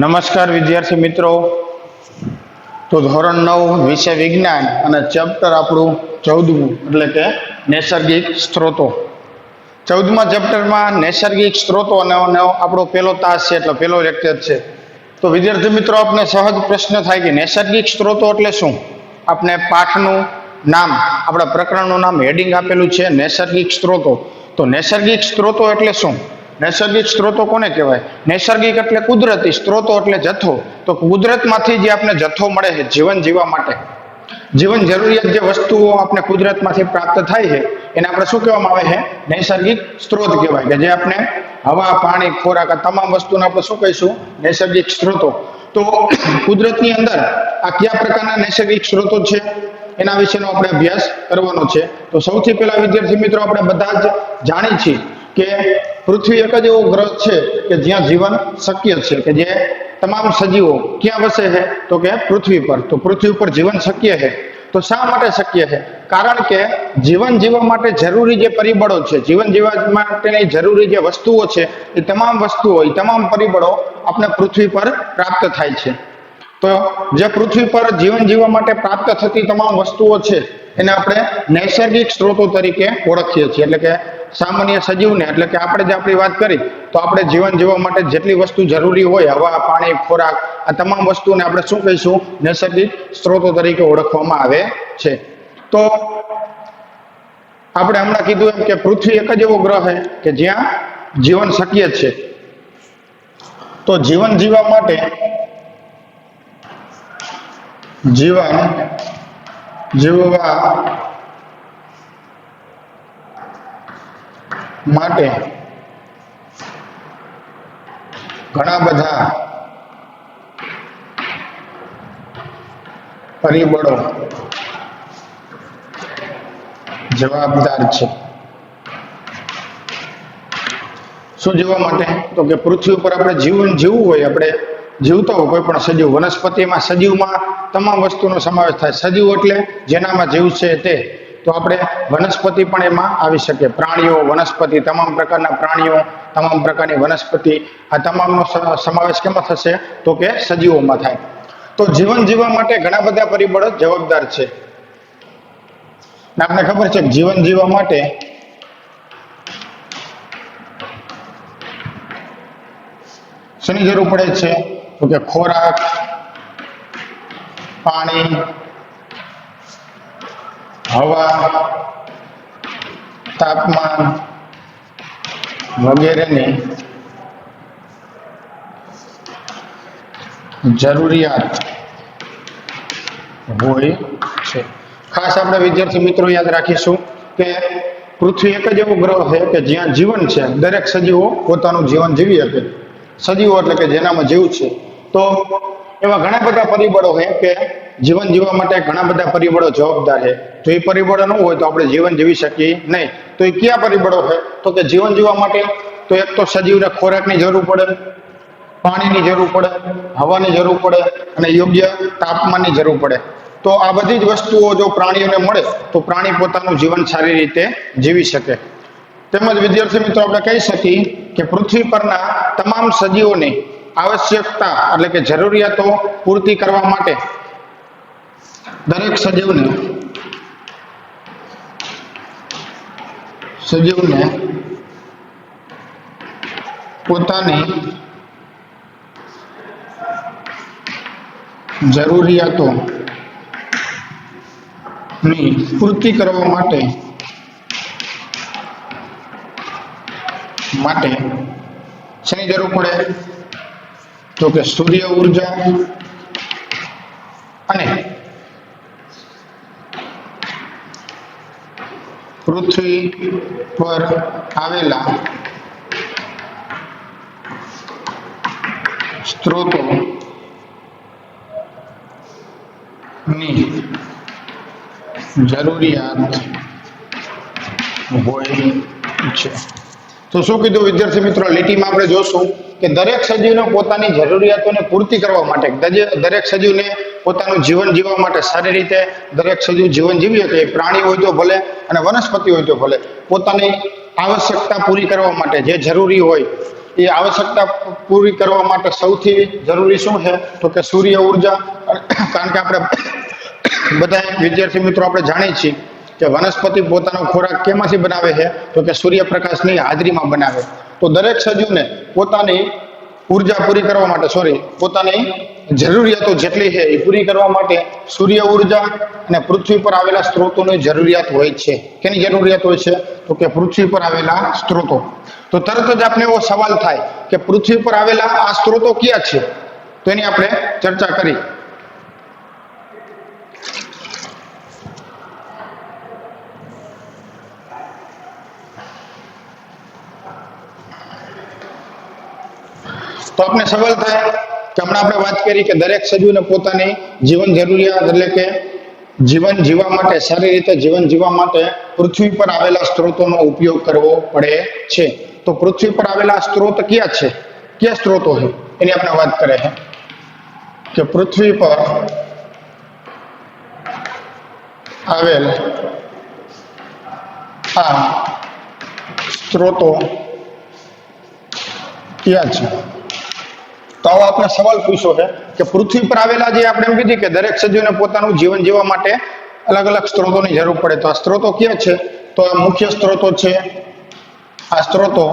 નમસ્કાર વિદ્યાર્થી મિત્રો। તો ધોરણ 9 વિષય વિજ્ઞાન અને ચેપ્ટર આપણું 14મું એટલે કે નૈસર્ગિક સ્ત્રોતો। 14મા ચેપ્ટરમાં નૈસર્ગિક સ્ત્રોતોનો આપણો પહેલો તાસ છે એટલે પહેલો લેક્ચર છે। તો વિદ્યાર્થી મિત્રો આપને સહજ પ્રશ્ન થાય કે નૈસર્ગિક સ્ત્રોતો એટલે શું? આપણે પાઠનું નામ આપણા પ્રકરણનું નામ હેડિંગ આપેલું છે નૈસર્ગિક સ્ત્રોતો। તો નૈસર્ગિક સ્ત્રોતો એટલે શું? નૈસર્ગિક સ્ત્રોતો કોને કહેવાય? નૈસર્ગિક એટલે કુદરતી, સ્ત્રોતો એટલે જથ્થો। તો કુદરતમાંથી જે આપણે જથ્થો મળે છે જીવન જીવવા માટે, જીવન જરૂરિયાત જે વસ્તુઓ આપણે કુદરતમાંથી પ્રાપ્ત થાય છે એને આપણે શું કહેવામાં આવે છે? નૈસર્ગિક સ્ત્રોત કહેવાય। કે જે આપણે હવા, પાણી, ખોરાક આ તમામ વસ્તુને આપણે શું કહીશું? નૈસર્ગિક સ્ત્રોતો। તો કુદરતની અંદર આ કયા પ્રકારના નૈસર્ગિક સ્ત્રોતો છે એના વિશેનો આપણે અભ્યાસ કરવાનો છે। તો સૌથી પહેલા વિદ્યાર્થી મિત્રો આપણે બધા જ જાણીએ છીએ કે પૃથ્વી એક જ એવો ગ્રહ છે કે જ્યાં જીવન શક્ય છે, કે જે તમામ સજીવો ક્યાં વસે છે? તો કે પૃથ્વી પર। તો પૃથ્વી પર જીવન શક્ય છે। તો શા માટે શક્ય છે? કારણ કે જીવન જીવવા માટે જરૂરી જે પરિબળો છે, જીવન જીવવા માટેની જરૂરી જે વસ્તુઓ છે, એ તમામ વસ્તુઓ, એ તમામ પરિબળો આપણે પૃથ્વી પર પ્રાપ્ત થાય છે। તો જે પૃથ્વી પર જીવન જીવવા માટે પ્રાપ્ત થતી તમામ વસ્તુઓ છે એને આપણે નૈસર્ગિક સ્ત્રોતો તરીકે ઓળખીએ છીએ। એટલે કે સામાન્ય સજીવને, એટલે કે આપણે જે આપણી વાત કરી, તો આપણે જીવન જીવવા માટે જેટલી વસ્તુ જરૂરી હોય, હવા, પાણી, ખોરાક, આ તમામ વસ્તુને આપણે શું કહીશું? નૈસર્ગિક સ્ત્રોતો તરીકે ઓળખવામાં આવે છે। તો આપણે હમણાં કીધું એમ કે પૃથ્વી એક જ એવો ગ્રહ છે કે જ્યાં જીવન શક્ય છે। તો જીવન જીવવા માટે ઘણા બધા પરિબળો જવાબદાર છે। શું જીવવા માટે? તો કે પૃથ્વી ઉપર આપણે જીવન જીવવું હોય, આપણે જીવતા હોય કોઈ પણ સજીવ, વનસ્પતિમાં સજીવમાં તમામ વસ્તુનો સમાવેશ થાય। સજીવ એટલે જેનામાં જીવ છે તે। તો આપણે વનસ્પતિ પણ એમાં આવી શકે, પ્રાણીઓ, વનસ્પતિ, તમામ પ્રકારના પ્રાણીઓ, તમામ પ્રકારની વનસ્પતિ, આ તમામનો સમાવેશ કેમાં થશે? તો કે સજીવોમાં થાય। તો જીવન જીવવા માટે ઘણા બધા પરિબળો જવાબદાર છે। આપણે ખબર છે કે જીવન જીવવા માટે શેની જરૂર પડે છે? તો કે ખોરાક, પાણી, હવા, તાપમાન વગેરેની જરૂરિયાત હોય છે। ખાસ આપણે વિદ્યાર્થી મિત્રો યાદ રાખીશું કે પૃથ્વી એક જ એવો ગ્રહ છે કે જ્યાં જીવન છે, દરેક સજીવો પોતાનું જીવન જીવી શકે। સજીવો એટલે કે જેનામાં જીવ છે। તો એવા ઘણા બધા પરિબળો છે કે જીવન જીવવા માટે ઘણા બધા પરિબળો જવાબદાર છે। જો એ પરિબળો ન હોય તો આપણે જીવન જીવી શકીએ નહીં। તો એ કયા પરિબળો છે? તો કે જીવન જીવવા માટે તો એક તો સજીવને ખોરાકની જરૂર પડે, પાણીની જરૂર પડે, હવાની જરૂર પડે અને યોગ્ય તાપમાનની જરૂર પડે। તો આ બધી જ વસ્તુઓ જો પ્રાણીઓને મળે તો પ્રાણી પોતાનું જીવન સારી રીતે જીવી શકે। તેમજ વિદ્યાર્થી મિત્રો આપણે કહી શકીએ કે પૃથ્વી પરના તમામ સજીવોની આવશ્યકતા એટલે કે જરૂરિયાતો પૂર્તિ કરવા માટે દરેક સજીવને પોતાની જરૂરિયાતોની પૂર્તિ કરવા માટે શેની જરૂર પડે? તો કે સૂર્ય ઉર્જા અને પૃથ્વી પર આવેલા સ્ત્રોતોની જરૂરિયાત હોય છે। તો શું કીધું વિદ્યાર્થી મિત્રો? લીટીમાં આપણે જોશું કે દરેક સજીવને પોતાની જરૂરિયાતોને પૂર્તિ કરવા માટે, દરેક સજીવને પોતાનું જીવન જીવવા માટે સારી રીતે દરેક સજીવ જીવન જીવી શકે, પ્રાણી હોય તો ભલે અને વનસ્પતિ હોય તો ભલે, પોતાની આવશ્યકતા પૂરી કરવા માટે જે જરૂરી હોય એ આવશ્યકતા પૂરી કરવા માટે સૌથી જરૂરી શું છે તો કે સૂર્ય ઉર્જા. કારણ કે આપણે બધા વિદ્યાર્થી મિત્રો આપણે જાણીએ છીએ કે વનસ્પતિ પોતાનો ખોરાક કેમાંથી બનાવે છે તો કે સૂર્યપ્રકાશની હાજરીમાં બનાવે. તો દરેક સજીવને પોતાની ઉર્જા પૂરી કરવા માટે પોતાની જરૂરિયાતો જેટલી છે એ પૂરી કરવા માટે સૂર્ય ઉર્જા અને પૃથ્વી પર આવેલા સ્ત્રોતોની જરૂરિયાત હોય છે. કેની જરૂરિયાત હોય છે તો કે પૃથ્વી પર આવેલા સ્ત્રોતો. તો તરત જ આપણે એવો સવાલ થાય કે પૃથ્વી પર આવેલા આ સ્ત્રોતો ક્યાં છે, તો એની આપણે ચર્ચા કરી. તો આપણે સવાલ થાય કે હમણાં આપણે વાત કરી કે દરેક સજીવને પોતાની જીવન જરૂરિયાત એટલે કે જીવન જીવવા માટે, સારી રીતે જીવન જીવવા માટે પૃથ્વી પર આવેલા સ્ત્રોતોનો ઉપયોગ કરવો પડે છે. તો પૃથ્વી પર આવેલા સ્ત્રોત ક્યાં છે, કયા સ્ત્રોતો છે એની આપણે વાત કરે છે કે પૃથ્વી પર આવેલ આ સ્ત્રોતો ક્યાં છે. તો આવો આપણે સવાલ પૂછ્યો છે કે પૃથ્વી પર આવેલા જે આપણે એમ કીધી કે દરેક સજીવને પોતાનું જીવન જીવવા માટે અલગ અલગ સ્ત્રોતોની જરૂર પડે. તો આ સ્ત્રોતો ક્યાં છે તો આ મુખ્ય સ્ત્રોતો છે. આ સ્ત્રોતો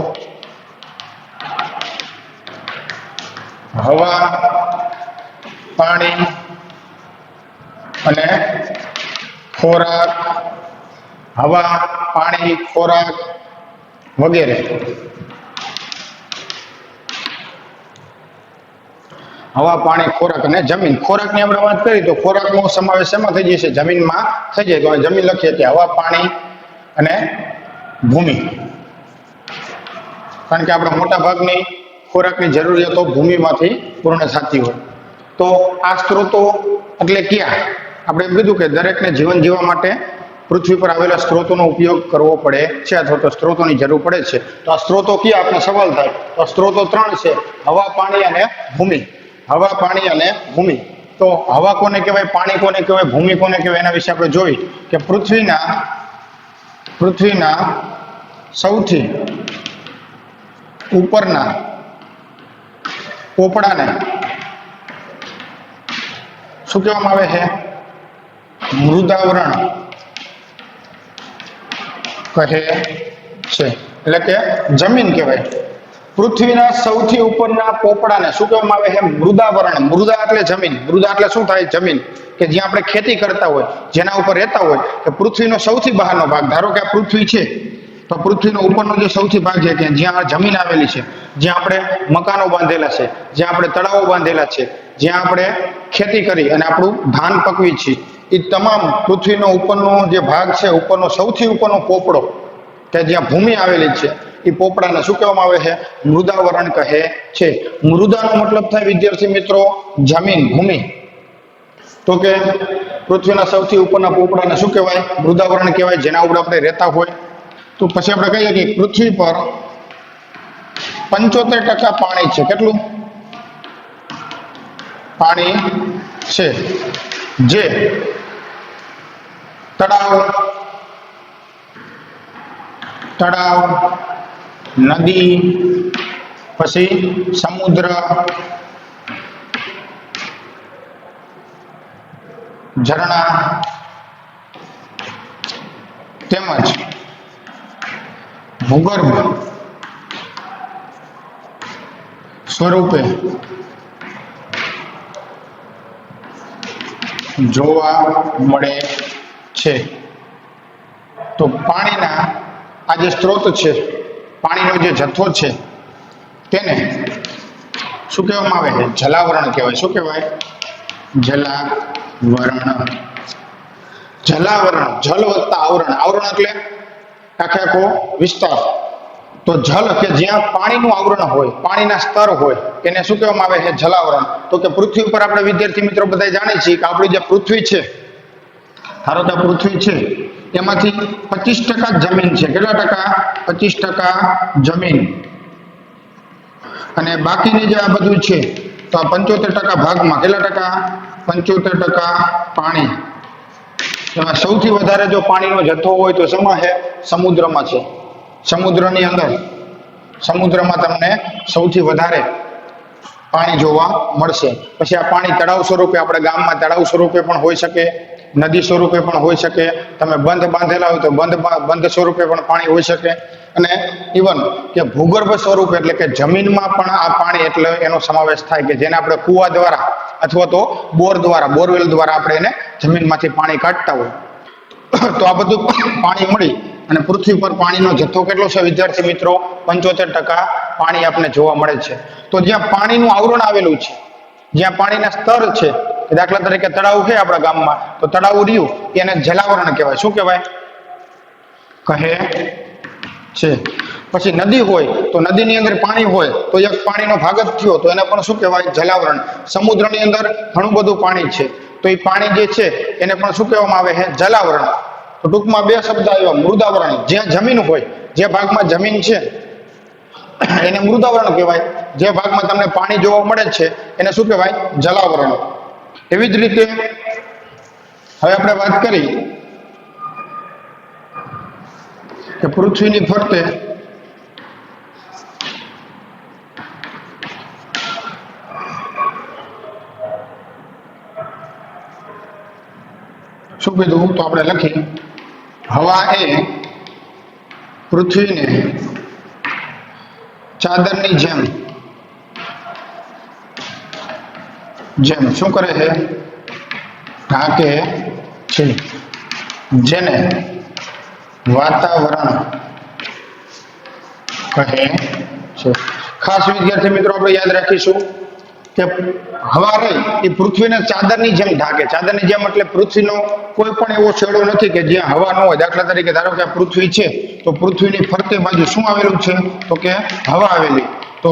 હવા, પાણી અને ખોરાક. હવા, પાણી, ખોરાક વગેરે. હવા, પાણી, ખોરાક અને જમીન. ખોરાકની આપણે વાત કરી તો ખોરાકનો સમાવેશ એમાં થઈ જશે, જમીનમાં થઈ જાય. તો જમીન લખીએ કે હવા, પાણી અને ભૂમિ. કારણ કે આપણે મોટા ભાગની ખોરાકની જરૂરિયાતો ભૂમિમાંથી પૂર્ણ થતી હોય. તો આ સ્ત્રોતો એટલે ક્યાં? આપણે એમ કીધું કે દરેકને જીવન જીવવા માટે પૃથ્વી પર આવેલા સ્ત્રોતોનો ઉપયોગ કરવો પડે છે અથવા તો સ્ત્રોતોની જરૂર પડે છે. તો આ સ્ત્રોતો ક્યાં આપણે સવાલ થાય તો સ્ત્રોતો 3 છે, હવા, પાણી અને ભૂમિ. હવા, પાણી અને ભૂમિ. તો હવા કોને કહેવાય, પાણી કોને કહેવાય, ભૂમિ કોને કહેવાય એના વિશે આપણે જોઈ કે પૃથ્વીના સૌથી ઉપરના પોપડાને શું કહેવામાં આવે છે? મૃદાવરણ કહે છે, એટલે કે જમીન કહેવાય. પૃથ્વીના સૌથી ઉપરના પોપડાને શું કહેવામાં આવે છે? મૃદાવરણ. મૃદા એટલે જમીન. મૃદા એટલે શું થાય? જમીન. કે જ્યાં આપણે ખેતી કરતા હોય, જેના ઉપર રહેતા હોય, કે પૃથ્વીનો સૌથી બહારનો ભાગ. ધારો કે આ પૃથ્વી છે તો પૃથ્વીનો ઉપરનો જે સૌથી ભાગ છે કે જ્યાં જમીન આવેલી છે, જ્યાં આપણે મકાનો બાંધેલા છે, જ્યાં આપણે તળાવો બાંધેલા છે, જ્યાં આપણે ખેતી કરી અને આપણું ધાન પકવી છીએ, એ તમામ પૃથ્વીનો ઉપરનો જે ભાગ છે, ઉપરનો સૌથી ઉપરનો પોપડો કે જ્યાં ભૂમિ આવેલી છે, એ પોપડાને શું કહેવામાં આવે છે? મૃદાવરણ કહે છે. મૃદાનો મતલબ થાય વિદ્યાર્થી મિત્રો જમીન, ભૂમિ. તો કે પૃથ્વીના સૌથી ઉપરના પોપડાને શું કહેવાય? મૃદાવરણ કહેવાય, જેના ઉપર આપણે રહેતા હોય. તો પછી આપણે કહીએ કે પૃથ્વી પર 75% પાણી છે. કેટલું પાણી છે? જે તળાવ, નદી, પછી સમુદ્ર, ઝરણા તેમજ ભૂગર્ભ સ્વરૂપે જોવા મળે છે. તો પાણીના આ જે સ્ત્રોત છે, પાણીનો જે જથ્થો છે, તેને શું કહેવામાં આવે છે? જલાવરણ કહેવાય. શું કહેવાય? જલાવરણ. જલાવરણ, જલ વત્તા આવરણ. આવરણ એટલે આખે આખો વિસ્તાર. તો જલ કે જ્યાં પાણીનું આવરણ હોય, પાણીના સ્તર હોય, એને શું કહેવામાં આવે છે? જલાવરણ. તો કે પૃથ્વી ઉપર આપણે વિદ્યાર્થી મિત્રો બધા જાણીએ છીએ કે આપણી જે પૃથ્વી છે, ધારો કે પૃથ્વી છે, એમાંથી 25% જમીન છે. કેટલા ટકા? 25% જમીન. અને બાકીની જે આ બધું છે તો આ 75% ભાગમાં કેટલા ટકા? 75% પાણી. એમાં સૌથી વધારે જો પાણીનો જથ્થો હોય તો શેમાં છે? સમુદ્રમાં છે. સમુદ્રમાં તમને સૌથી વધારે પાણી જોવા મળશે. પછી આ પાણી તળાવ સ્વરૂપે આપણે ગામમાં તળાવ સ્વરૂપે પણ હોઈ શકે, નદી સ્વરૂપે પણ હોઈ શકે, તમે બંધ બાંધેલા હોય તો બંધ સ્વરૂપે પણ પાણી હોઈ શકે, અને ઇવન કે ભૂગર્ભ સ્વરૂપે એટલે કે જમીનમાં પણ આ પાણી એટલે એનો સમાવેશ થાય કે જેને આપણે કુવા દ્વારા અથવા તો બોર દ્વારા બોરવેલ દ્વારા આપણે એને જમીનમાંથી પાણી કાઢતા હોય. તો આ બધું પાણી મળી અને પૃથ્વી પર પાણીનો જથ્થો કેટલો છે વિદ્યાર્થી મિત્રો? 75% પાણી આપણને જોવા મળે છે. તો જ્યાં પાણીનું આવરણ આવેલું છે, જ્યાં પાણીના સ્તર છે, દાખલા તરીકે તળાવ છે આપણા ગામમાં, તો તળાવ રહ્યું એને જલાવરણ કહેવાય. શું કહેવાય? કહે છે. પછી નદી હોય તો નદીની અંદર પાણી હોય તો એક પાણીનો ભાગ જ થયો તો એને પણ શું કહેવાય? જલાવરણ. સમુદ્રની અંદર ઘણું બધું પાણી છે તો એ પાણી જે છે એને પણ શું કહેવામાં આવે છે? જલાવરણ. તો ટૂંકમાં બે શબ્દ આવ્યા, મૃદાવરણ. જ્યાં જમીન હોય, જે ભાગમાં જમીન છે એને મૃદાવરણ કહેવાય, જે ભાગમાં તમને પાણી જોવા મળે છે એને શું કહેવાય? જલાવરણ. એવી જ રીતે હવે આપણે વાત કરી કે પૃથ્વીની ફરતે શું કીધું? તો આપણે લખી, હવા એ પૃથ્વીને ચાદરની જેમ શું કરે છે? ઢાંકે છે, જેને વાતાવરણ કહે છે. ખાસ વિદ્યાર્થી મિત્રો આપણે યાદ રાખીશું કે હવા રહી એ પૃથ્વીને ચાદરની જેમ ઢાંકે. ચાદરની જેમ એટલે પૃથ્વીનો કોઈ પણ એવો છેડો નથી કે જ્યાં હવા ન હોય. દાખલા તરીકે ધારો કે પૃથ્વી છે તો પૃથ્વીની ફરતે બાજુ શું આવેલું છે? તો કે હવા આવેલી. તો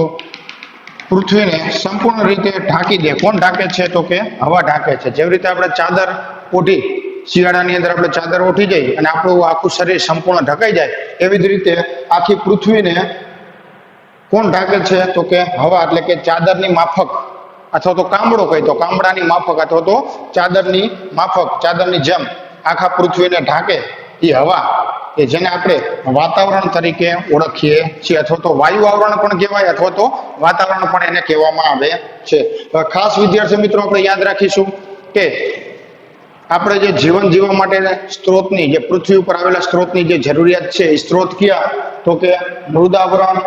પૃથ્વીને સંપૂર્ણ રીતે ઢાંકી દે. કોણ ઢાંકે છે? તો કે હવા ઢાંકે છે. જેવી રીતે આપણે ચાદર ઓઢી, શિયાળાની અંદર આપણે ચાદર ઓઢી જઈએ અને આપણું આખું શરીર સંપૂર્ણ ઢકાઈ જાય, એવી જ રીતે આખી પૃથ્વીને કોણ ઢાંકે છે? તો કે હવા. એટલે કે ચાદરની માફક અથવા તો કામડો કહે તો કામડાની માફક અથવા તો ચાદરની માફક, ચાદરની જેમ આખા પૃથ્વીને ઢાંકે એ હવા કે જેને આપણે વાતાવરણ તરીકે ઓળખીએ છીએ, અથવા તો વાયુ આવરણ પણ કહેવાય અથવા તો વાતાવરણ પણ એને કહેવામાં આવે છે. ખાસ વિદ્યાર્થી મિત્રો આપણે યાદ રાખીશું કે આપણે જે જીવન જીવવા માટે સ્ત્રોતની, જે પૃથ્વી ઉપર આવેલા સ્ત્રોતની જે જરૂરિયાત છે એ સ્ત્રોત કયા? તો કે મૃદાવરણ,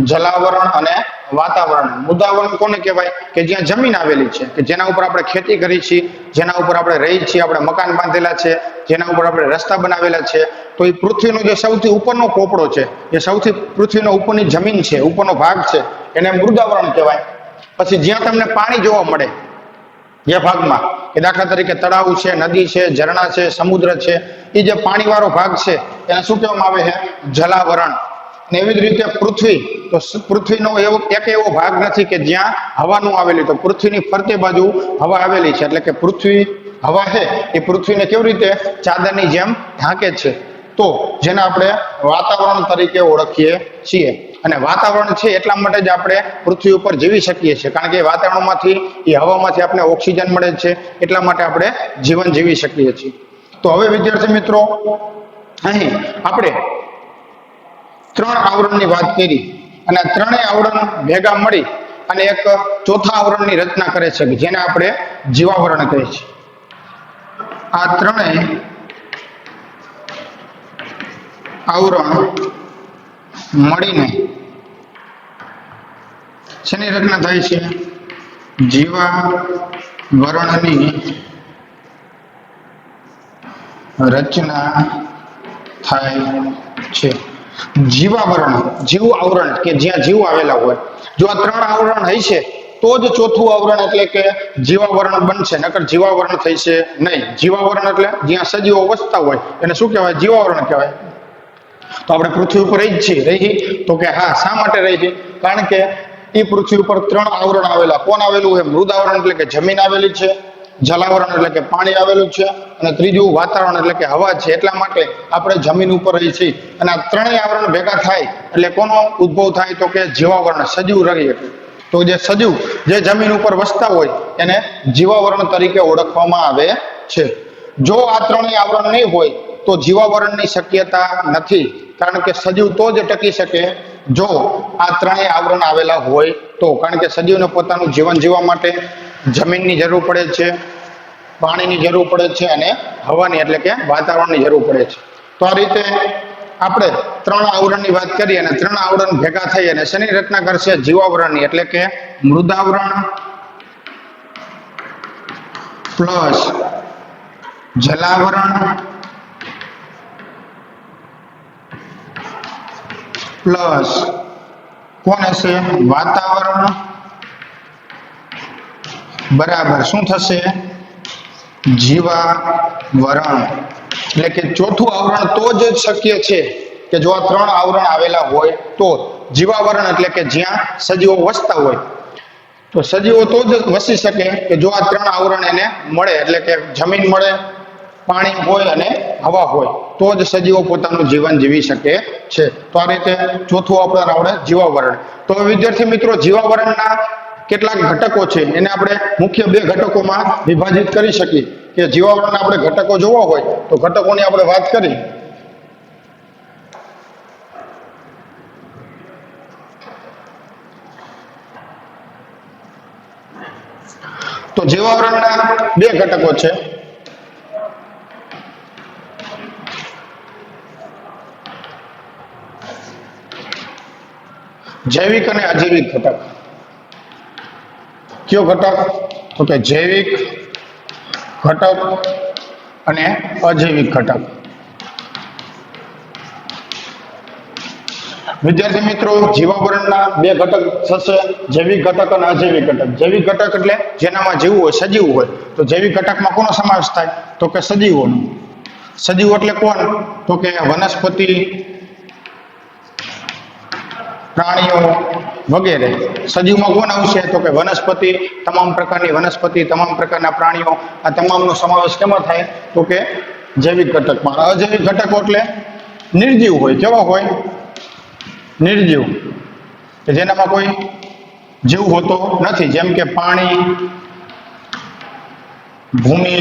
જલાવરણ અને વાતાવરણ. મૃદાવરણ કોને કહેવાય? કે જ્યાં જમીન આવેલી છે, કે જેના ઉપર આપણે ખેતી કરી છીએ, જેના ઉપર આપણે રહી છીએ, આપણે મકાન બાંધેલા છે, જેના ઉપર આપણે રસ્તા બનાવેલા છે, તો એ પૃથ્વીનો જે સૌથી ઉપરનો પોપડો છે, જે સૌથી પૃથ્વીનો ઉપરની જમીન છે, ઉપરનો ભાગ છે, એને મૃદાવરણ કહેવાય. પછી જ્યાં તમને પાણી જોવા મળે જે ભાગમાં, કે દાખલા તરીકે તળાવ છે, નદી છે, ઝરણા છે, સમુદ્ર છે, એ જે પાણીવાળો ભાગ છે એને શું કહેવામાં આવે છે? જલાવરણ. અને એવી જ રીતે પૃથ્વી, તો પૃથ્વીનો એવો ભાગ નથી કે જ્યાં હવા ન આવેલી. તો પૃથ્વીની ફરતે બાજુ હવા આવેલી છે, એટલે કે પૃથ્વી, હવા છે એ પૃથ્વીને કેવી રીતે? ચાદરની જેમ ઢાંકે છે. તો જેને આપણે વાતાવરણ તરીકે ઓળખીએ છીએ. અને વાતાવરણ છે એટલા માટે જ આપણે પૃથ્વી ઉપર જીવી શકીએ છીએ, કારણ કે વાતાવરણમાંથી, એ હવામાંથી આપણે ઓક્સિજન મળે છે, એટલા માટે આપણે જીવન જીવી શકીએ છીએ. તો હવે વિદ્યાર્થી મિત્રો અહીં આપણે 3 આવરણની વાત કરી અને ત્રણેય આવરણ ભેગા મળી અને એક ચોથા આવરણની રચના કરે છે, જેને આપણે જીવાવરણ કહીએ છીએ. આ ત્રણેય આવરણ મળીને શેની રચના થાય છે? જીવાવરણની રચના થાય છે. જીવાવરણ, જીવ આવરણ, કે જ્યાં જીવ આવેલા હોય. જો આ 3 આવરણ હશે તો જ ચોથું આવરણ એટલે કે જીવાવરણ બનશે, નકર જીવાવરણ થશે નહીં. જીવાવરણ એટલે જ્યાં સજીવો વસતા હોય એને શું કહેવાય? જીવાવરણ કહેવાય. તો આપણે પૃથ્વી ઉપર રહી જ છીએ. રહી તો કે હા, શા માટે રહી છે? કારણ કે એ પૃથ્વી ઉપર 3 આવરણ આવેલા. કોણ આવેલું છે? મૃદાવરણ એટલે કે જમીન આવેલી છે, જલાવરણ એટલે કે પાણી આવેલું છે, અને ત્રીજું વાતાવરણ એટલે કે હવા છે. એટલા માટે આપણે જમીન ઉપર રહી છીએ. અને આ ત્રણેય આવરણ ભેગા થાય એટલે કોનો ઉદ્ભવ થાય? તો કે જીવાવરણ, સજીવ રહી. તો જે સજીવ જે જમીન ઉપર વસતા હોય એને જીવાવરણ તરીકે ઓળખવામાં આવે છે. જો આ ત્રણેય આવરણ નહીં હોય તો જીવાવરણની શક્યતા નથી, કારણ કે સજીવ તો જ ટકી શકે જો આ ત્રણેય આવરણ આવેલા હોય તો, કારણ કે સજીવને પોતાનું જીવન જીવવા માટે જમીનની જરૂર પડે છે, પાણીની જરૂર પડે છે અને હવાની એટલે કે વાતાવરણની જરૂર પડે છે. તો આ રીતે આપણે ત્રણ આવરણની વાત કરીએ અને ત્રણ આવરણ ભેગા થઈ અને શેની રચના કરશે? જીવાવરણની એટલે કે મૃદાવરણ પ્લસ જલાવરણ પ્લસ કોણ હશે? વાતાવરણ બરાબર શું થશે? જીવાવરણ. એટલે કે ચોથું આવરણ તો જ શક્ય છે કે જો આ ત્રણ આવરણ આવેલા હોય તો. જીવાવરણ એટલે કે જ્યાં સજીવો વસતા હોય, તો સજીવો તો જ વસી શકે કે જો આ ત્રણ આવરણ એને મળે, એટલે કે જમીન મળે, પાણી હોય અને હવા હોય, તો જ સજીવો પોતાનું જીવન જીવી શકે છે. તો આ રીતે ચોથું આવરણ આવડે જીવાવરણ. તો વિદ્યાર્થી મિત્રો, જીવાવરણના કેટલાક ઘટકો છે એને આપણે મુખ્ય બે ઘટકોમાં વિભાજિત કરી શકીએ. કે જીવાવરણના આપણે ઘટકો જોવા હોય તો ઘટકોની આપણે વાત કરી તો જીવાવરણના બે ઘટકો છે. જૈવિક અને અજૈવિક ઘટક. કયો ઘટક? તો કે જૈવિક ઘટક અને અજૈવિક ઘટક. વિદ્યાર્થી મિત્રો, જીવાવરણના બે ઘટક થશે, જૈવિક ઘટક અને અજૈવિક ઘટક. જૈવિક ઘટક એટલે જેનામાં જીવવું હોય, સજીવ હોય. તો જૈવિક ઘટકમાં કોનો સમાવેશ થાય? તો કે સજીવોનો. સજીવ એટલે કોણ? તો કે વનસ્પતિ, પ્રાણીઓ વગેરે. સજીવમાં કોણ આવશે? તો કે વનસ્પતિ, તમામ પ્રકારની વનસ્પતિ, તમામ પ્રકારના પ્રાણીઓ, આ તમામનો સમાવેશ કેમાં થાય? તો કે જૈવિક ઘટકમાં. અજૈવિક ઘટકો એટલે નિર્જીવ હોય. કેવા હોય? નિર્જીવ, કે જેનામાં કોઈ જીવ હોતો નથી, જેમ કે પાણી, ભૂમિ,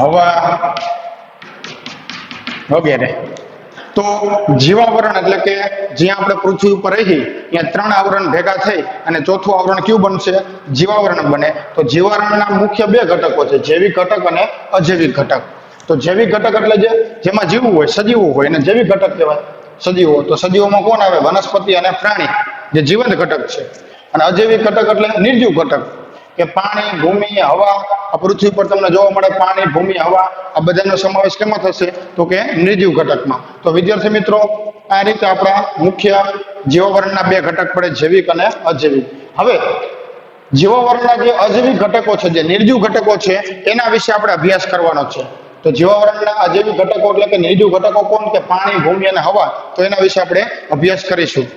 હવા વગેરે. તો જીવાવરણ એટલે કે જ્યાં આપણે પૃથ્વી ઉપર રહી ત્યાં ત્રણ આવરણ ભેગા થઈ અને ચોથું આવરણ કયું બનશે? જીવાવરણ બને. તો જીવાવરણના મુખ્ય બે ઘટકો છે, જૈવિક ઘટક અને અજૈવિક ઘટક. તો જૈવિક ઘટક એટલે જેમાં જીવવું હોય, સજીવો હોય, અને જૈવિક ઘટક કહેવાય સજીવો. તો સજીવોમાં કોણ આવે? વનસ્પતિ અને પ્રાણી, જે જીવંત ઘટક છે. અને અજૈવિક ઘટક એટલે નિર્જીવ ઘટક, કે પાણી, ભૂમિ, હવા. આ પૃથ્વી પર તમને જોવા મળે પાણી, ભૂમિ, હવા, આ બધાનો સમાવેશ કેમાં થશે? તો કે નિર્જીવ ઘટકમાં. તો વિદ્યાર્થી મિત્રો, આ રીતે આપણા મુખ્ય જીવાવરણના બે ઘટક પડે, જૈવિક અને અજૈવિક. હવે જીવાવરણના જે અજૈવિક ઘટકો છે, જે નિર્જીવ ઘટકો છે, એના વિશે આપણે અભ્યાસ કરવાનો છે. તો જીવાવરણના અજૈવિક ઘટકો એટલે કે નિર્જીવ ઘટકો કોણ? કે પાણી, ભૂમિ અને હવા. તો એના વિશે આપણે અભ્યાસ કરીશું.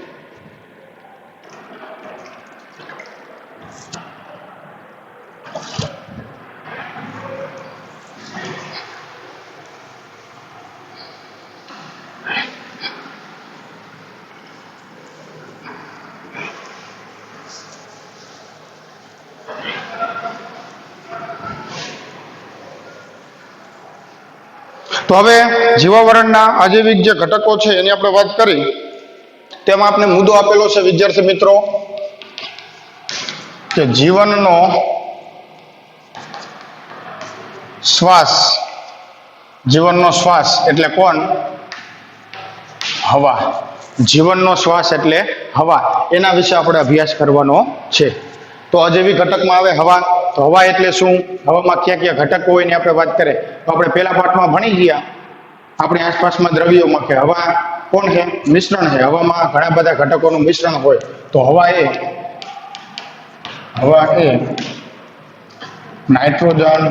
તો હવે જીવાવરણના અજૈવિક જે ઘટકો છે એની આપણે વાત કરી, તેમાં આપણે મુદ્દો આપેલો છે વિદ્યાર્થી મિત્રો કે જીવનનો શ્વાસ. જીવનનો શ્વાસ એટલે કોણ? હવા. જીવનનો શ્વાસ એટલે હવા. એના વિશે આપણે અભ્યાસ કરવાનો છે. તો અજૈવિક ઘટકમાં આવે હવા. તો હવા એટલે શું? હવામાં કયા કયા ઘટકો હોય એની આપણે વાત કરીએ તો આપણે પહેલા પાઠમાં ભણી ગયા આપણી આસપાસમાં દ્રવ્યોમાં કે હવા કોણ છે? મિશ્રણ છે. હવામાં ઘણા બધા ઘટકોનું મિશ્રણ હોય. તો હવા એ નાઇટ્રોજન,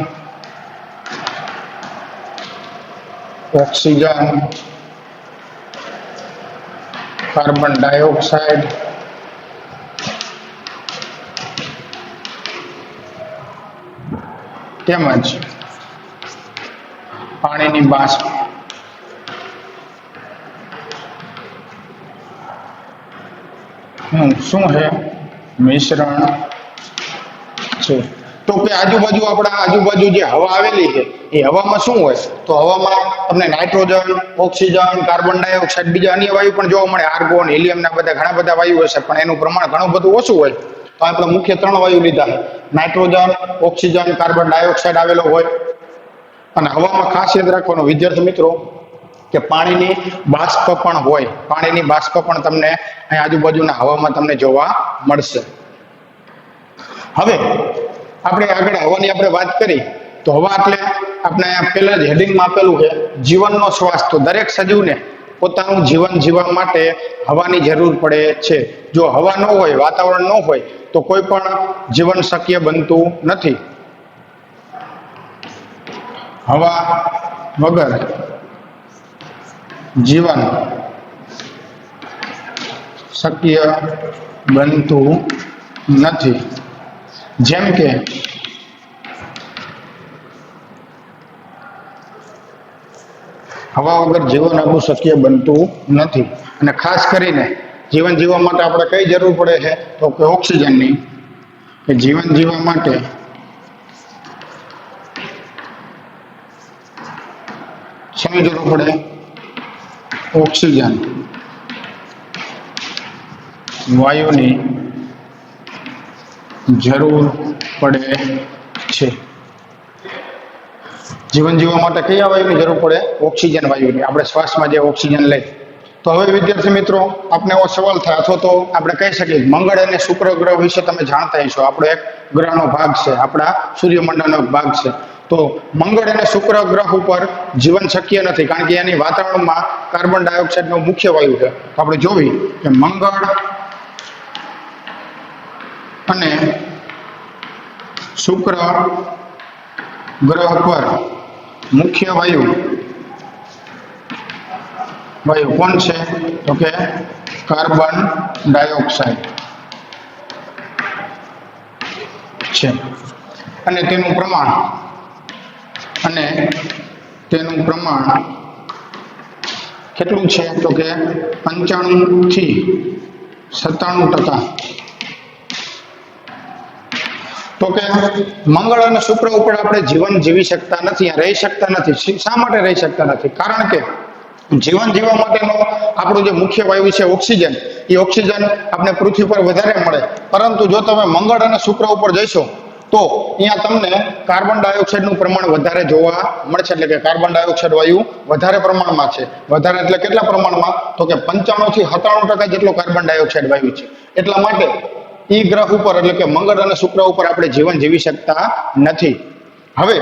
ઓક્સિજન, કાર્બન ડાયોક્સાઇડ, તેમજ પાણીની બાષ્પ શું છે? મિશ્રણ છે. તો કે આજુબાજુ આપણા આજુબાજુ જે હવા આવેલી છે એ હવામાં શું હોય? તો હવામાં તમને નાઇટ્રોજન, ઓક્સિજન, કાર્બન ડાયોક્સાઇડ, બીજા અન્ય વાયુ પણ જોવા મળે, આર્ગોન, હિલિયમ ના બધા ઘણા બધા વાયુ હશે, પણ એનું પ્રમાણ ઘણું બધું ઓછું હોય. તો આપણે મુખ્ય 3 વાયુ લીધા છે: નાઇટ્રોજન, ઓક્સિજન, કાર્બન ડાયોક્સાઇડ આવેલો હોય. અને હવામાં ખાસ યાદ રાખવાનું વિદ્યાર્થી મિત્રો કે પાણીની બાષ્પ પણ હોય. પાણીની બાષ્પ પણ તમને અહીં આજુબાજુના હવામાં તમને જોવા મળશે. હવે આપણે આગળ હવાની આપણે વાત કરી તો હવા એટલે આપણે પહેલા જ હેડિંગમાં આપેલું છે જીવનનો શ્વાસ. તો દરેક સજીવને પોતાનું જીવન જીવવા માટે હવાની જરૂર પડે છે. જો હવા ન હોય, વાતાવરણ ન હોય તો કોઈ પણ જીવન શક્ય બનતું નથી. હવા વગર જીવન શક્ય બનતું નથી. જેમ કે હવા વગર જીવન આપણું શક્ય બનતું નથી. અને ખાસ કરીને જીવન જીવવા માટે આપણે કઈ જરૂર પડે છે? તો કે ઓક્સિજનની. કે જીવન જીવવા માટે શેની જરૂર પડે? ઓક્સિજન વાયુની જરૂર પડે છે. જીવન જીવવા માટે કયા વાયુની જરૂર પડે? ઓક્સિજન વાયુની. આપણે શ્વાસમાં જે ઓક્સિજન લઈ. તો હવે વિદ્યાર્થી મિત્રો આપણે એવો સવાલ થાય, અથવા તો આપણે કહી શકીએ મંગળ અને શુક્ર ગ્રહ વિશે તમે જાણતા હશો. આપણો એક ગ્રહનો ભાગ છે, આપણા સૂર્યમંડળનો એક ભાગ છે. તો મંગળ અને શુક્ર ગ્રહ ઉપર જીવન શક્ય નથી, કારણ કે એની વાતાવરણમાં કાર્બન ડાયોક્સાઇડનો મુખ્ય વાયુ છે. તો આપણે જોવી કે મંગળ અને શુક્ર ગ્રહ પર મુખ્ય વાયુ કોણ છે? તો કે કાર્બન ડાયોક્સાઇડ છે. અને તેનું પ્રમાણ કેટલું છે? તો કે 95 થી 97%. તો કે મંગળ અને શુક્ર ઉપર આપણે જીવન જીવી શકતા નથી, રહી શકતા નથી. શા માટે રહી શકતા નથી? કારણ કે જીવન જીવવા માટેનો આપણો જે મુખ્ય વાયુ છે ઓક્સિજન, એ ઓક્સિજન આપણે પૃથ્વી પર વધારે મળે. પરંતુ જો તમે મંગળ અને શુક્ર ઉપર જઈશો તો અહીંયા તમને કાર્બન ડાયોક્સાઇડનું પ્રમાણ વધારે જોવા મળશે. એટલે કે કાર્બન ડાયોક્સાઇડ વાયુ વધારે પ્રમાણમાં છે. વધારે એટલે કેટલા પ્રમાણમાં? તો કે 95 થી 97% જેટલો કાર્બન ડાયોક્સાઇડ વાયુ છે. એટલા માટે એ ગ્રહ ઉપર એટલે કે મંગળ અને શુક્ર ઉપર આપણે જીવન જીવી શકતા નથી. હવે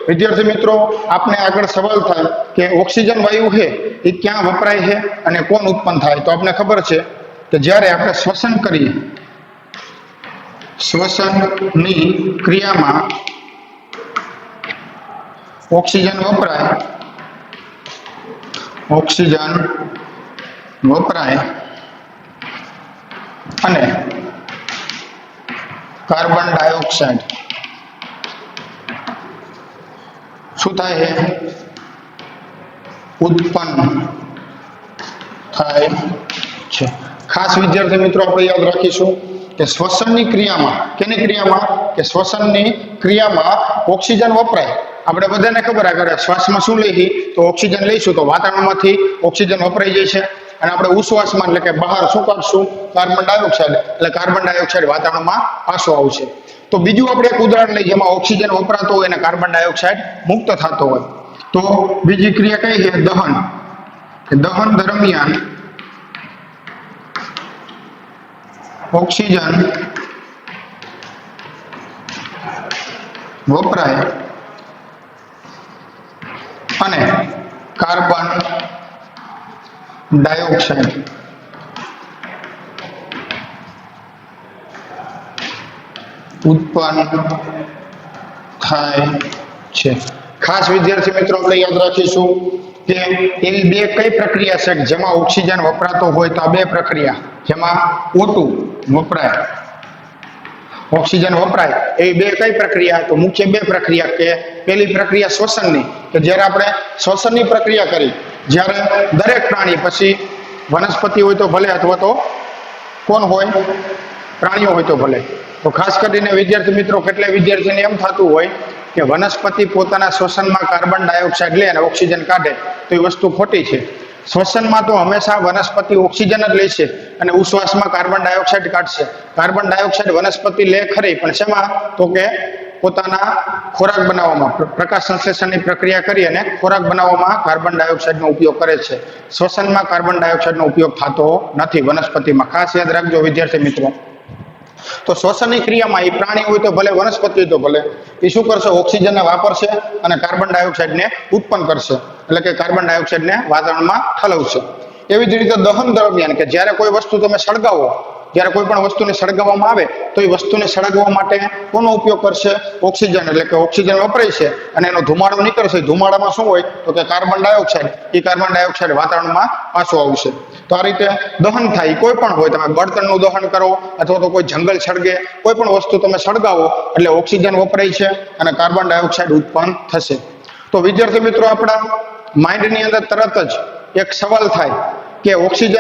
વિદ્યાર્થી મિત્રો આપણે આગળ સવાલ થાય કે ઓક્સિજન વાયુ છે એ ક્યાં વપરાય છે અને કોણ ઉત્પન્ન થાય? તો આપણે ખબર છે કે જ્યારે આપણે શ્વસન કરીએ, શ્વસનની ક્રિયામાં ઓક્સિજન વપરાય અને કાર્બન ડાયોક્સાઇડ શું થાય છે? ઉત્પન્ન થાય છે. ખાસ વિદ્યાર્થી મિત્રો આપણે યાદ રાખીશું કે શ્વસનની ક્રિયામાં, કેની ક્રિયામાં? કે શ્વસનની ક્રિયામાં ઓક્સિજન વપરાય. આપણે બધાને ખબર આગળ શ્વાસમાં શું લઈએ? તો ઓક્સિજન લઈશું તો વાતાવરણમાંથી ઓક્સિજન વપરાઈ જાય છે. અને આપણે ઉશ્વાસમાં એટલે કે બહાર શું કાઢશું? Carbon dioxide. એટલે કાર્બન ડાયોક્સાઇડ વાતાવરણમાં પાછો આવશે. તો બીજું આપણે એક ઉદાહરણ લઈએ જેમાં ઓક્સિજન વપરાતો હોય અને કાર્બન ડાયોક્સાઇડ મુક્ત થતો હોય. તો બીજી ક્રિયા કઈ છે? દહન. દહન દરમિયાન ઓક્સિજન વપરાય અને કાર્બન ડાયોક્સાઇડ ઉત્પન્ન થાય છે. ખાસ વિદ્યાર્થી મિત્રો આપણે યાદ રાખીશું કે એવી બે કઈ પ્રક્રિયા છે જેમાં ઓક્સિજન વપરાતો હોય? તો આ બે પ્રક્રિયા જેમાં O2 વપરાય, ઓક્સિજન વપરાય, એવી બે કઈ પ્રક્રિયા? તો મુખ્ય બે પ્રક્રિયા. કે પહેલી પ્રક્રિયા શ્વસનની, કે જ્યારે આપણે શ્વસનની પ્રક્રિયા કરી, જ્યારે દરેક પ્રાણી, પછી વનસ્પતિ હોય તો ભલે અથવા તો કોણ હોય? પ્રાણીઓ હોય તો ભલે. તો ખાસ કરીને વિદ્યાર્થી મિત્રો, કેટલાય વિદ્યાર્થીને એમ થતું હોય કે વનસ્પતિ પોતાના શ્વસનમાં કાર્બન ડાયોક્સાઇડ લે અને ઓક્સિજન કાઢે, તો એ વસ્તુ ખોટી છે. શ્વસનમાં તો હંમેશા વનસ્પતિ ઓક્સિજન જ લેશે અને ઉશ્વાસમાં કાર્બન ડાયોક્સાઇડ કાઢશે. કાર્બન ડાયોક્સાઇડ વનસ્પતિ લે ખરી, પણ શેમાં? તો કે પોતાના ખોરાક બનાવવામાં, પ્રકાશ સંશ્લેષણની પ્રક્રિયા કરી અને ખોરાક બનાવવામાં કાર્બન ડાયોક્સાઇડનો ઉપયોગ કરે છે. શ્વસનમાં કાર્બન ડાયોક્સાઇડનો ઉપયોગ થતો નથી વનસ્પતિમાં. ખાસ યાદ રાખજો વિદ્યાર્થી મિત્રો. તો શ્વસનની ક્રિયામાં એ પ્રાણી હોય તો ભલે, વનસ્પતિ હોય તો ભલે, એ શું કરશે? ઓક્સિજનને વાપરશે અને કાર્બન ડાયોક્સાઇડને ઉત્પન્ન કરશે, એટલે કે કાર્બન ડાયોક્સાઇડને વાતાવરણમાં ઠલવશે. એવી જ રીતે દહન દરમિયાન, કે જ્યારે કોઈ વસ્તુ તમે સળગાવો, જ્યારે કોઈ પણ વસ્તુને સળગાવવામાં આવે તો એ વસ્તુને સળગાવવા માટે કોનો ઉપયોગ કરશે? ઓક્સિજન, એટલે કે ઓક્સિજન વપરાય છે અને એનો ધુમાડો નીકળશે. ધુમાડામાં શું હોય? તો કે કાર્બન ડાયોક્સાઇડ. એ કાર્બન ડાયોક્સાઇડ વાતાવરણમાં પાછો આવશે. તો આ રીતે દહન થાય, કોઈ પણ હોય, તમે બળતણનું દહન કરો અથવા તો કોઈ જંગલ સળગે, કોઈ પણ વસ્તુ તમે સળગાવો એટલે ઓક્સિજન વપરાય છે અને કાર્બન ડાયોક્સાઇડ ઉત્પન્ન થશે. તો વિદ્યાર્થી મિત્રો, આપણા માઇન્ડની અંદર તરત જ એક સવાલ થાય કે ઓક્સિજન,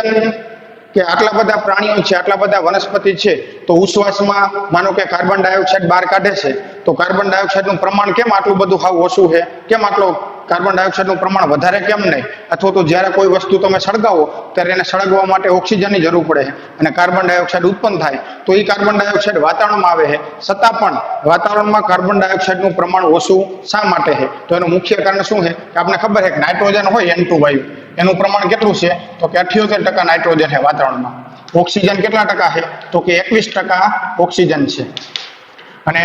કે આટલા બધા પ્રાણીઓ છે, આટલા બધા વનસ્પતિ છે, તો ઉશ્વાસમાં માનો કે કાર્બન ડાયોક્સાઇડ બહાર કાઢે છે, તો કાર્બન ડાયોક્સાઇડનું પ્રમાણ કેમ આટલું બધું હાવ ઓછું છે? કેમ આટલો કાર્બન ડાયોક્સાઇડનું પ્રમાણ વધારે કેમ નહીં? અથવા તો જ્યારે કોઈ વસ્તુ તમે સળગાવો ત્યારે એને સળગવા માટે ઓક્સિજનની જરૂર પડે છે અને કાર્બન ડાયોક્સાઇડ ઉત્પન્ન થાય, તો એ કાર્બન ડાયોક્સાઇડ વાતાવરણમાં આવે છે, છતાં પણ વાતાવરણમાં કાર્બન ડાયોક્સાઇડનું પ્રમાણ ઓછું શા માટે છે? તો એનું મુખ્ય કારણ શું છે? કે આપણને ખબર છે કે નાઇટ્રોજન હોય, N2 વાયુ, એનું પ્રમાણ કેટલું છે? તો કે 78% નાઇટ્રોજન છે વાતાવરણમાં. ઓક્સિજન કેટલા ટકા છે? તો કે 21% ઓક્સિજન છે. અને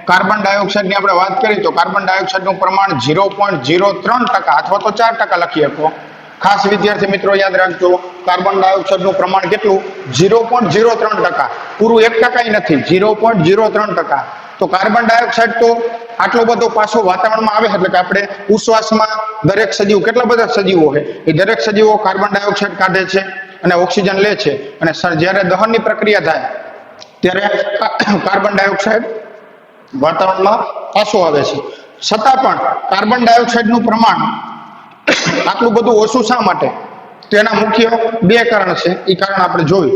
કાર્બન ડાયોક્સાઇડની આપણે વાત કરીએ તો કાર્બન ડાયોક્સાઇડનું પ્રમાણ 0.03% અથવા તો 4% લખી શકો. ખાસ વિદ્યાર્થી મિત્રો યાદ રાખજો, કાર્બન ડાયોક્સાઇડનું પ્રમાણ કેટલું? 0.03%. પૂરું 1% નથી, 0.03%. તો કાર્બન ડાયોક્સાઇડ તો આટલો બધો પાછો વાતાવરણમાં આવે, એટલે કે આપણે ઉશ્વાસમાં દરેક સજીવ, કેટલા બધા સજીવો છે, એ દરેક સજીવો કાર્બન ડાયોક્સાઇડ કાઢે છે અને ઓક્સિજન લે છે. અને જ્યારે દહનની પ્રક્રિયા થાય ત્યારે કાર્બન ડાયોક્સાઇડ વાતાવરણમાં પાછો આવે છે. છતાં પણ કાર્બન ડાયોક્સાઇડનું પ્રમાણ આટલું બધું ઓછું શા માટે? તો એના મુખ્ય બે કારણ છે. એ કારણ આપણે જોયું.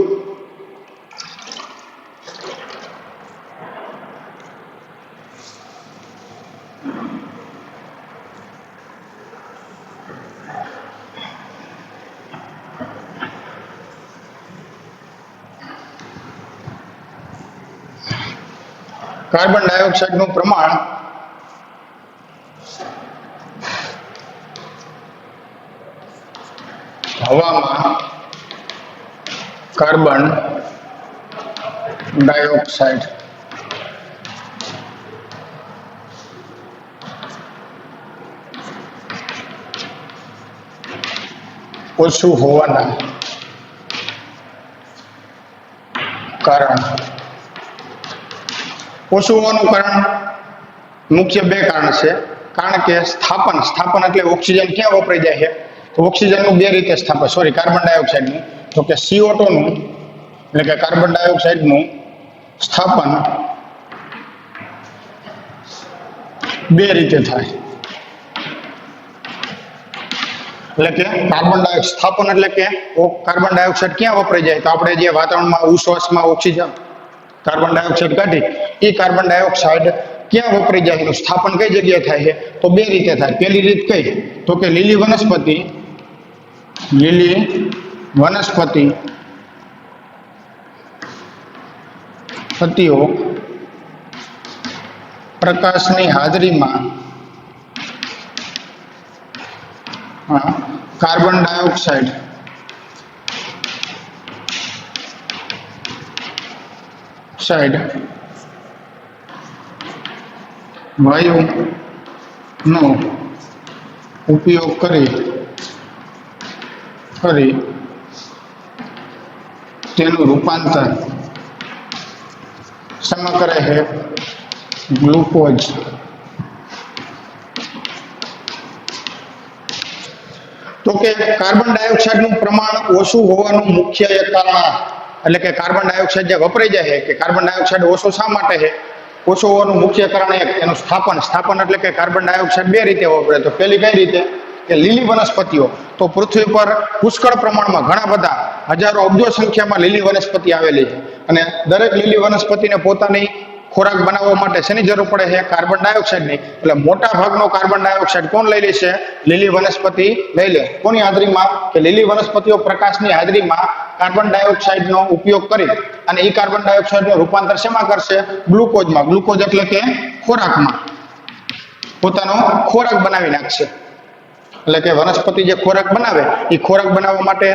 કાર્બન ડાયોક્સાઇડનું પ્રમાણ હવામાં કાર્બન ડાયોક્સાઇડ ઓછું હોવાના કારણ, ઓછું હોવાનું કારણ મુખ્ય બે કારણ છે. કારણ કે સ્થાપન એટલે ઓક્સિજન ક્યાં વપરાઈ જાય છે? તો ઓક્સિજનનું બે રીતે સ્થાપન, કાર્બન ડાયોક્સાઇડનું, તો કે CO2 નું, એટલે કે કાર્બન ડાયોક્સાઇડનું સ્થાપન બે રીતે થાય. એટલે કે કાર્બન ડાયોક્સાઇડ સ્થાપન એટલે કે કાર્બન ડાયોક્સાઇડ ક્યાં વપરાઈ જાય? તો આપણે જે વાતાવરણમાં ઉશ્વાસમાં ઓક્સિજન કાર્બન ડાયોક્સાઇડ કાઢી, એ કાર્બન ડાયોક્સાઇડ ક્યાં વપરાઈ જાય? એનું સ્થાપન કઈ જગ્યાએ થાય છે? તો બે રીતે થાય. પહેલી રીત કઈ? તો કે લીલી વનસ્પતિઓ પ્રકાશની હાજરીમાં કાર્બન ડાયોક્સાઇડ વાયુનો ઉપયોગ કરી તેનું રૂપાંતર શેમાં કરે છે? ગ્લુકોઝ. તો કે કાર્બન ડાયોક્સાઇડનું પ્રમાણ ઓછું હોવાનું મુખ્ય એક કારણ, એટલે કે કાર્બન ડાયોક્સાઇડ જે વપરાઈ જાય છે, કે કાર્બન ડાયોક્સાઇડ ઓછો શા માટે છે? ઓછું હોવાનું મુખ્ય કારણ એક એનું સ્થાપન એટલે કે કાર્બન ડાયોક્સાઇડ બે રીતે વપરાય. તો પહેલી કઈ રીતે? કે લીલી વનસ્પતિઓ. તો પૃથ્વી પર પુષ્કળ પ્રમાણમાં ઘણા બધા હજારો અબજો સંખ્યામાં લીલી વનસ્પતિ આવેલી છે. અને દરેક લીલી વનસ્પતિને પોતાની ખોરાક બનાવવા માટે શેની જરૂર પડે છે? કાર્બન ડાયોક્સાઇડની. એટલે મોટા ભાગનો કાર્બન ડાયોક્સાઇડ કોણ લઈ લેશે? લીલી વનસ્પતિ લઈ લે. કોની હાજરીમાં? કે લીલી વનસ્પતિઓ પ્રકાશની હાજરીમાં કાર્બન ડાયોક્સાઇડનો ઉપયોગ કરી અને એ કાર્બન ડાયોક્સાઇડનું રૂપાંતર શેમાં કરશે? ગ્લુકોઝમાં. ગ્લુકોઝ એટલે કે ખોરાકમાં પોતાનો ખોરાક બનાવી નાખશે. એટલે કે વનસ્પતિ જે ખોરાક બનાવે એ ખોરાક બનાવવા માટે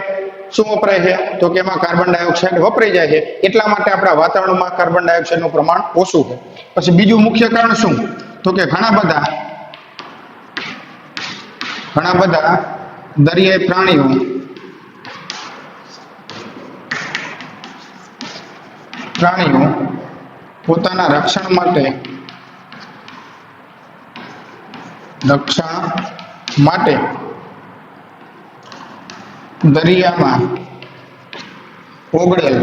શું વપરાય છે? તો કે એમાં કાર્બન ડાયોક્સાઇડ વપરાઈ જાય છે. એટલા માટે આપણા વાતાવરણમાં કાર્બન ડાયોક્સાઇડનું પ્રમાણ ઓછું છે. પછી બીજું મુખ્ય કારણ શું? તો કે ઘણા બધા દરિયાઈ પ્રાણીઓ પોતાના રક્ષણ માટે દરિયામાં ઓગળેલ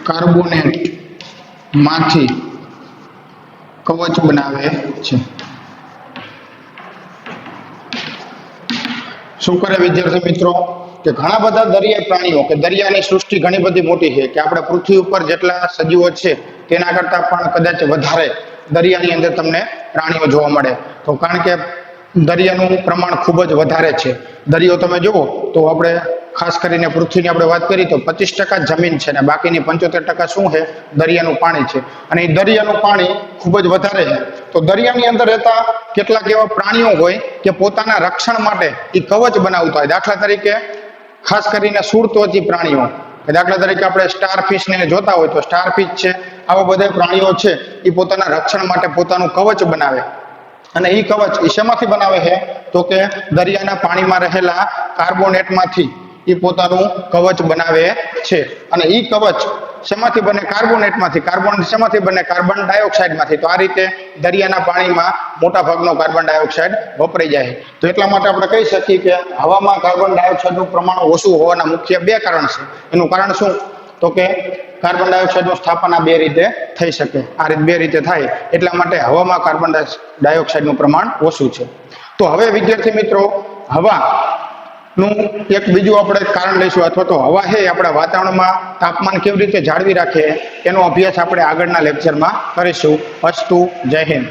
કાર્બોનેટ માંથી કવચ બનાવે છે. શું કરે વિદ્યાર્થી મિત્રો? કે ઘણા બધા દરિયાઈ પ્રાણીઓ કે દરિયાની સૃષ્ટિ ઘણી બધી મોટી છે કે આપણે પૃથ્વી ઉપર જેટલા સજીવો છે તેના કરતા પણ કદાચ વધારે દરિયાની અંદર તમને પ્રાણીઓ જોવા મળે. તો કારણ કે દરિયાનું પ્રમાણ ખૂબ જ વધારે છે. દરિયો તમે જુઓ તો આપણે ખાસ કરીને પૃથ્વીની આપણે વાત કરીએ તો 25% જમીન છે અને બાકીની 75% શું છે? દરિયાનું પાણી છે. અને એ દરિયાનું પાણી ખૂબ જ વધારે છે. તો દરિયાની અંદર રહેતા કેટલાક એવા પ્રાણીઓ હોય કે પોતાના રક્ષણ માટે એ કવચ બનાવતા હોય. દાખલા તરીકે ખાસ કરીને સુરતોચી પ્રાણીઓ, દાખલા તરીકે આપણે સ્ટારફિશને જોતા હોય તો સ્ટારફિશ છે, આવા બધા પ્રાણીઓ છે એ પોતાના રક્ષણ માટે પોતાનું કવચ બનાવે. અને એ કવચ એ શેમાંથી બનાવે છે? તો કે દરિયાના પાણીમાં રહેલા કાર્બોનેટમાંથી એ પોતાનું કવચ બનાવે છે. અને એ કવચ શેમાંથી બને? કાર્બોનેટમાંથી. કાર્બોનેટ શેમાંથી બને? કાર્બન ડાયોક્સાઇડમાંથી. તો આ રીતે દરિયાના પાણીમાં મોટા ભાગનો કાર્બન ડાયોક્સાઇડ વપરાઈ જાય. તો એટલા માટે આપણે કહી શકીએ કે હવામાં કાર્બન ડાયોક્સાઇડનું પ્રમાણ ઓછું હોવાના મુખ્ય 2 કારણ છે. એનું કારણ શું? તો કે કાર્બન ડાયોક્સાઇડનું સ્થાપન આ 2 રીતે થઈ શકે. આ રીતે 2 રીતે થાય એટલા માટે હવામાં કાર્બન ડાયોક્સાઇડનું પ્રમાણ ઓછું છે. તો હવે વિદ્યાર્થી મિત્રો હવાનું એક બીજું આપણે કારણ લઈશું, અથવા તો હવા છે આપણા વાતાવરણમાં તાપમાન કેવી રીતે જાળવી રાખે એનો અભ્યાસ આપણે આગળના લેક્ચરમાં કરીશું. અસ્તુ. જય હિન્દ.